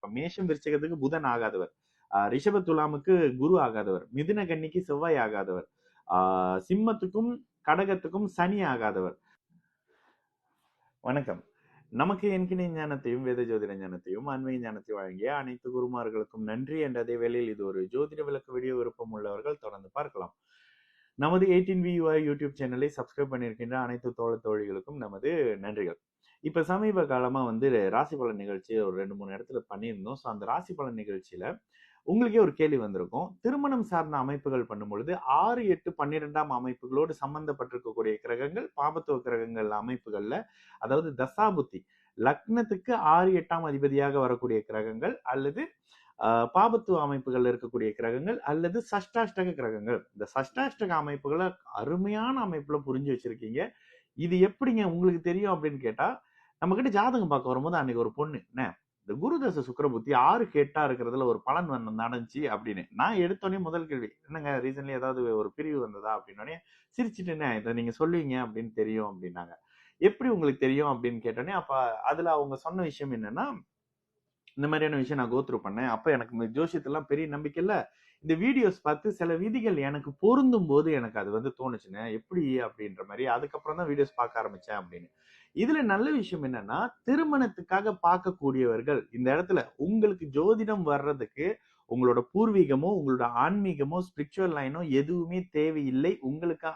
மேஷம் விருச்சிகத்துக்கு புதன் ஆகாதவர், ரிஷப துலாமுக்கு குரு ஆகாதவர், மிதுன கன்னிக்கு செவ்வாய் ஆகாதவர், சிம்மத்துக்கும் கடகத்துக்கும் சனி ஆகாதவர். வணக்கம். நமக்கு என்கிற ஞானத்தையும் வேத ஜோதிட ஞானத்தையும் ஆன்மீக ஞானத்தையும் வழங்கிய அனைத்து குருமார்களுக்கும் நன்றி என்ற அதே வேளையில் இது ஒரு ஜோதிட விளக்கு வீடியோ விருப்பம் உள்ளவர்கள் தொடர்ந்து பார்க்கலாம். நமது 18VUI யூடியூப் சேனலை சப்ஸ்கிரைப் பண்ணியிருக்கின்ற அனைத்து தோழிகளுக்கும் நமது நன்றிகள். இப்ப சமீப காலமா ராசி பலன் நிகழ்ச்சி ஒரு 2-3 இடத்துல பண்ணியிருந்தோம். ஸோ அந்த ராசி பலன் நிகழ்ச்சியில உங்களுக்கே ஒரு கேள்வி வந்திருக்கும். திருமணம் சார்ந்த அமைப்புகள் பண்ணும்பொழுது 6, 8, 12ஆம் அமைப்புகளோடு சம்பந்தப்பட்டிருக்கக்கூடிய கிரகங்கள், பாபத்துவ கிரகங்கள் அமைப்புகள்ல, அதாவது தசாபுத்தி லக்னத்துக்கு 6, 8ஆம் அதிபதியாக வரக்கூடிய கிரகங்கள், அல்லது பாபத்துவ அமைப்புகள் இருக்கக்கூடிய கிரகங்கள், அல்லது சஷ்டாஷ்டக கிரகங்கள். இந்த சஷ்டாஷ்டக அமைப்புகளை அருமையான அமைப்புல புரிஞ்சு வச்சிருக்கீங்க. இது எப்படிங்க உங்களுக்கு தெரியும் அப்படின்னு கேட்டா, நம்ம கிட்ட ஜாதகம் பார்க்க வரும்போது அன்னைக்கு ஒரு பொண்ணு என்ன இந்த குருதச சுக்கர புத்தி 6 கேட்டா இருக்கிறதுல ஒரு பலன் நடந்துச்சு அப்படின்னு நான் எடுத்தோடனே முதல் கேள்வி, என்னங்க ரீசன்ட்லி ஏதாவது ஒரு பிரிவு வந்ததா அப்படின்னோடனே சிரிச்சுட்டுன்னு இதை நீங்க சொல்லுவீங்க அப்படின்னு தெரியும் அப்படின்னாங்க. எப்படி உங்களுக்கு தெரியும் அப்படின்னு கேட்டோன்னே அப்ப அதுல அவங்க சொன்ன விஷயம் என்னன்னா, இந்த மாதிரியான விஷயம் நான் கோத்ரூ பண்ணேன். அப்ப எனக்கு ஜோசியத்தெல்லாம் பெரிய நம்பிக்கை இல்ல. இந்த வீடியோஸ் பார்த்து சில விதிகள் எனக்கு பொருந்தும் போது எனக்கு அது தோணுச்சுங்க. எப்படி அப்படின்ற மாதிரி அதுக்கப்புறம் தான் வீடியோஸ் பார்க்க ஆரம்பிச்சேன் அப்படின்னு. இதுல நல்ல விஷயம் என்னன்னா, திருமணத்துக்காக பார்க்கக்கூடியவர்கள் இந்த இடத்துல உங்களுக்கு ஜோதிடம் வர்றதுக்கு உங்களோட பூர்வீகமோ, உங்களோட ஆன்மீகமோ, ஸ்பிரிச்சுவல் லைனோ எதுவுமே தேவையில்லை. உங்களுக்கு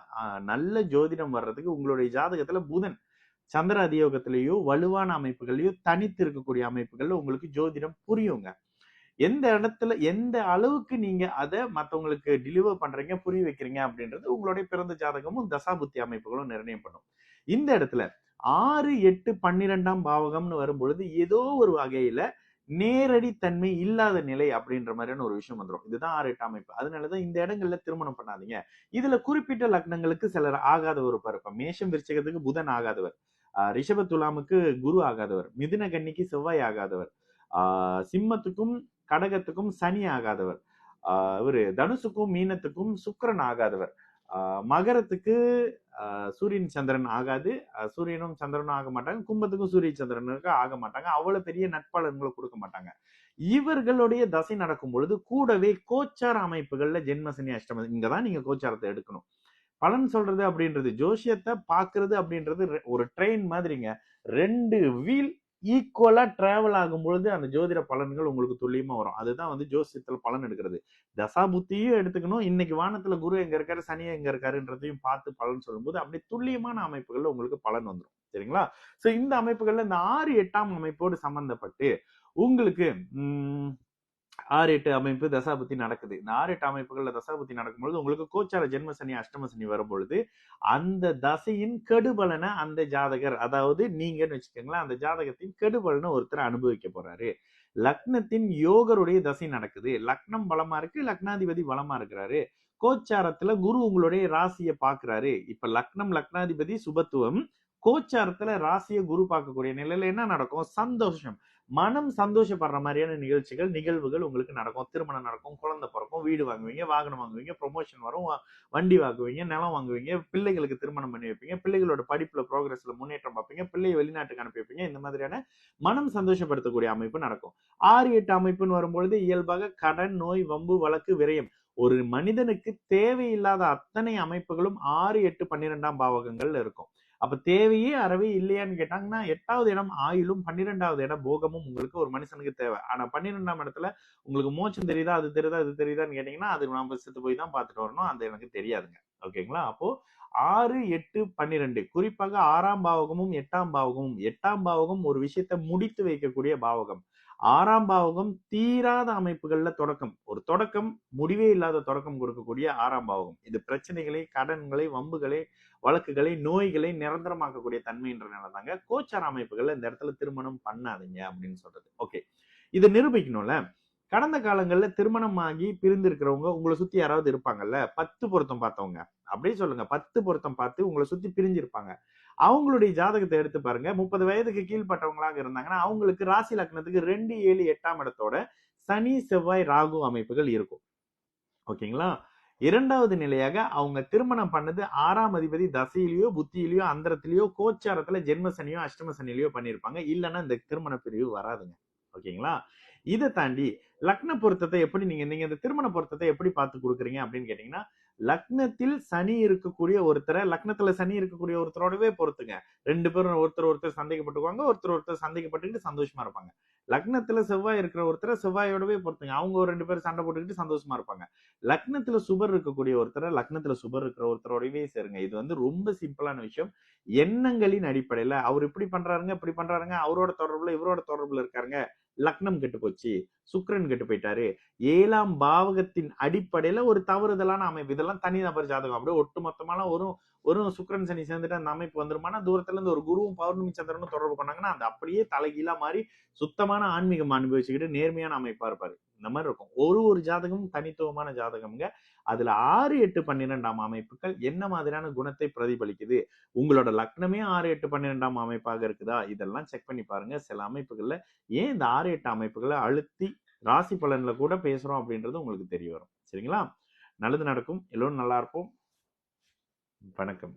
நல்ல ஜோதிடம் வர்றதுக்கு உங்களுடைய ஜாதகத்துல புதன் சந்திர அதியோகத்திலேயோ வலுவான அமைப்புகளையோ தனித்து இருக்கக்கூடிய அமைப்புகள்ல உங்களுக்கு ஜோதிடம் புரியுங்க. எந்த இடத்துல எந்த அளவுக்கு நீங்க அதை மற்றவங்களுக்கு டெலிவர் பண்றீங்க, புரிய வைக்கிறீங்க அப்படின்றது உங்களுடைய பிறந்த ஜாதகமும் தசாபுத்தி அமைப்புகளும் நிர்ணயம் பண்ணும். இந்த இடத்துல 6, 8, 12ஆம் பாவகம்னு வரும்பொழுது ஏதோ ஒரு வகையில நேரடி தன்மை இல்லாத நிலை அப்படின்ற மாதிரியான ஒரு விஷயம் வந்துடும். இதுதான் 6, 8 அமைப்பு. அதனாலதான் இந்த இடங்கள்ல திருமணம் பண்ணாதீங்க. இதுல குறிப்பிட்ட லக்னங்களுக்கு சிலர் ஆகாதவர் இருப்பார். மேஷம் விருச்சிகத்துக்கு புதன் ஆகாதவர், ரிஷப துலாமுக்கு குரு ஆகாதவர், மிதுன கன்னிக்கு செவ்வாய் ஆகாதவர், சிம்மத்துக்கும் கடகத்துக்கும் சனி ஆகாதவர், இவரு தனுசுக்கும் மீனத்துக்கும் சுக்கிரன் ஆகாதவர், மகரத்துக்கு சூரியன் சந்திரன் ஆகாது, சூரியனும் சந்திரனும் ஆக மாட்டாங்க, கும்பத்துக்கும் சூரிய சந்திரனுக்கு ஆக மாட்டாங்க, அவ்வளவு பெரிய நட்பலன்களை கொடுக்க மாட்டாங்க. இவர்களுடைய தசை நடக்கும் பொழுது கூடவே கோச்சார அமைப்புகள்ல ஜென்மசனி அஷ்டம இங்கதான் நீங்க கோச்சாரத்தை எடுக்கணும். பலன் சொல்றது அப்படின்றது, ஜோசியத்தை பாக்குறது அப்படின்றது ஒரு ட்ரெயின் மாதிரிங்க. 2 வீல் ஈக்குவலா டிராவல் ஆகும் பொழுது அந்த ஜோதிட பலன்கள் உங்களுக்கு துல்லியமா வரும். அதுதான் ஜோசியத்துல பலன் எடுக்கிறது. தசா புத்தியும் எடுத்துக்கணும். இன்னைக்கு வானத்துல குரு எங்க இருக்காரு, சனி எங்க இருக்காருன்றதையும் பார்த்து பலன் சொல்லும்போது அப்படியே துல்லியமான அமைப்புகள்ல உங்களுக்கு பலன் வந்துடும். சரிங்களா? சோ இந்த அமைப்புகள்ல இந்த 6, 8ஆம் அமைப்போடு சம்பந்தப்பட்டு உங்களுக்கு 6, 8 அமைப்பு தசாபுத்தி நடக்குது. இந்த 6, 8 அமைப்புகள்ல தசாபுத்தி நடக்கும்பொழுது உங்களுக்கு கோச்சார ஜென்ம சனி அஷ்டம சனி வரும்பொழுது அந்த தசையின் கெடுபலனை அந்த ஜாதகர், அதாவது நீங்கன்னு வச்சுக்கோங்களேன், அந்த ஜாதகத்தின் கெடுபலனை ஒருத்தர் அனுபவிக்க போறாரு. லக்னத்தின் யோகருடைய தசை நடக்குது, லக்னம் பலமா இருக்கு, லக்னாதிபதி பலமா இருக்கிறாரு, கோச்சாரத்துல குரு உங்களுடைய ராசியை பாக்குறாரு. இப்ப லக்னம் லக்னாதிபதி சுபத்துவம், கோச்சாரத்துல ராசியை குரு பார்க்கக்கூடிய நிலையில என்ன நடக்கும்? சந்தோஷம், மனம் சந்தோஷப்படுற மாதிரியான நிகழ்வுகள் உங்களுக்கு நடக்கும். திருமணம் நடக்கும், குழந்தை பிறக்கும், வீடு வாங்குவீங்க, வாகனம் வாங்குவீங்க, ப்ரொமோஷன் வரும், வண்டி வாங்குவீங்க, நிலம் வாங்குவீங்க, பிள்ளைகளுக்கு திருமணம் பண்ணி வைப்பீங்க, பிள்ளைகளோட படிப்புல ப்ரோக்ரஸ்ல முன்னேற்றம் பார்ப்பீங்க, பிள்ளையை வெளிநாட்டுக்கு அனுப்பி வைப்பீங்க. இந்த மாதிரியான மனம் சந்தோஷப்படுத்தக்கூடிய அமைப்பு நடக்கும். 6, 8 அமைப்புன்னு வரும்பொழுது இயல்பாக கடன், நோய், வம்பு, வழக்கு, விரயம், ஒரு மனிதனுக்கு தேவையில்லாத அத்தனை அமைப்புகளும் 6, 8, 12ஆம் பாவகங்கள்ல இருக்கும். அப்ப தேவையே அறவே இல்லையான்னு கேட்டாங்கன்னா 8வது இடம் ஆயுளும் 12வது இடம் போகமும் உங்களுக்கு ஒரு மனுஷனுக்கு தேவை. ஆனா 12ஆம் இடத்துல உங்களுக்கு மோட்சம் தெரியுதா, அது தெரியுதா, இது தெரியுதான்னு கேட்டீங்கன்னா அது நம்ம செத்து போய் தான் பார்த்துட்டு வரணும். அது எனக்கு தெரியாதுங்க. ஓகேங்களா? அப்போ 6, 8, 12 குறிப்பாக 6ஆம் பாவகமும் 8ஆம் பாவகமும், 8ஆம் பாவகம் ஒரு விஷயத்தை முடித்து வைக்கக்கூடிய பாவகம், 6ஆம் பாவகம் தீராத அமைப்புகள்ல தொடக்கம், ஒரு தொடக்கம், முடிவே இல்லாத தொடக்கம் கொடுக்கக்கூடிய 6ஆம் பாவகம். இது பிரச்சனைகளை, கடன்களை, வம்புகளை, வழக்குகளை, நோய்களை நிரந்தரமாக்கக்கூடிய தன்மைன்றனால தாங்க கோச்சார அமைப்புகள்ல இந்த இடத்துல திருமணம் பண்ணாதீங்க அப்படின்னு சொல்றது. ஓகே, இதை நிரூபிக்கணும்ல. கடந்த காலங்கள்ல திருமணம் ஆகி பிரிந்து இருக்கிறவங்க உங்களை சுத்தி யாராவது இருப்பாங்கல்ல, 10 பொருத்தம் பார்த்தவங்க, அப்படியே சொல்லுங்க, 10 பொருத்தம் பார்த்து உங்களை சுத்தி பிரிஞ்சிருப்பாங்க. அவங்களுடைய ஜாதகத்தை எடுத்து பாருங்க. 30 வயதுக்கு கீழ்பட்டவங்களாக இருந்தாங்கன்னா அவங்களுக்கு ராசி லக்னத்துக்கு 2, 7, 8ஆம் இடத்தோட சனி, செவ்வாய், ராகு அமைப்புகள் இருக்கும். ஓகேங்களா? 2வது நிலையாக அவங்க திருமணம் பண்ணது 6ஆம் அதிபதி தசையிலயோ, புத்தியிலயோ, அந்தரத்திலயோ, கோச்சாரத்துல ஜென்ம சனியோ, அஷ்டம சனியிலயோ பண்ணிருப்பாங்க. இல்லைன்னா இந்த திருமண பிரிவு வராதுங்க. ஓகேங்களா? இதை தாண்டி லக்ன பொருத்தத்தை எப்படி நீங்க இந்த திருமண பொருத்தத்தை எப்படி பார்த்து கொடுக்குறீங்க அப்படின்னு கேட்டீங்கன்னா, லக்னத்தில் சனி இருக்கக்கூடிய ஒருத்தரை, லக்னத்துல சனி இருக்கக்கூடிய ஒருத்தரோடவே பொறுத்துங்க. 2 பேரும் ஒருத்தர் ஒருத்தர் சந்தேகப்பட்டுக்குவாங்க, ஒருத்தர் ஒருத்தர் சந்தேகப்பட்டுக்கிட்டு சந்தோஷமா இருப்பாங்க. லக்னத்துல செவ்வாய் இருக்கிற ஒருத்தரை செவ்வாயோடவே பொறுத்துங்க. அவங்க ஒரு 2 பேரும் சண்டை போட்டுக்கிட்டு சந்தோஷமா இருப்பாங்க. லக்னத்துல சுபர் இருக்கக்கூடிய ஒருத்தரை லக்னத்துல சுபர் இருக்கிற ஒருத்தரோடவே சேருங்க. இது வந்து ரொம்ப சிம்பிளான விஷயம். எண்ணங்களின் அடிப்படையில அவர் இப்படி பண்றாருங்க, இப்படி பண்றாருங்க, அவரோட தொடர்புல இவரோட தொடர்புல இருக்காருங்க, லக்னம் கெட்டு போச்சு, சுக்கிரன் கெட்டு போயிட்டாரு, 7ஆம் பாவகத்தின் அடிப்படையில ஒரு தவறுதலான அமைப்பு. இதெல்லாம் தனிநபர் ஜாதகம். அப்படியே ஒட்டுமொத்தமான ஒரு ஒரு சுக்கிரன் சனி சேர்ந்துட்டு அந்த அமைப்பு வந்துருமானா, தூரத்துல இருந்து ஒரு குருவும் பௌர்ணமி சந்திரனும் தொடர்பு கொண்டாங்கன்னா அந்த அப்படியே தலைகீழா மாறி சுத்தமான ஆன்மீகம் அனுபவிச்சுக்கிட்டு நேர்மையான அமைப்பா இருப்பாரு. இந்த மாதிரி இருக்கும். ஒரு ஜாதகமும் தனித்துவமான ஜாதகம்ங்க. அதுல 6, 8, 12ஆம் அமைப்புகள் என்ன மாதிரியான குணத்தை பிரதிபலிக்குது, உங்களோட லக்னமே 6, 8, 12ஆம் அமைப்பாக இருக்குதா, இதெல்லாம் செக் பண்ணி பாருங்க. சில அமைப்புகள்ல ஏன் இந்த 6, 8 அமைப்புகளை அழுத்தி ராசி பலன்ல கூட பேசுறோம் அப்படின்றது உங்களுக்கு தெரிய வரும். சரிங்களா? நல்லது நடக்கும். எல்லோரும் நல்லா இருப்போம். வணக்கம்.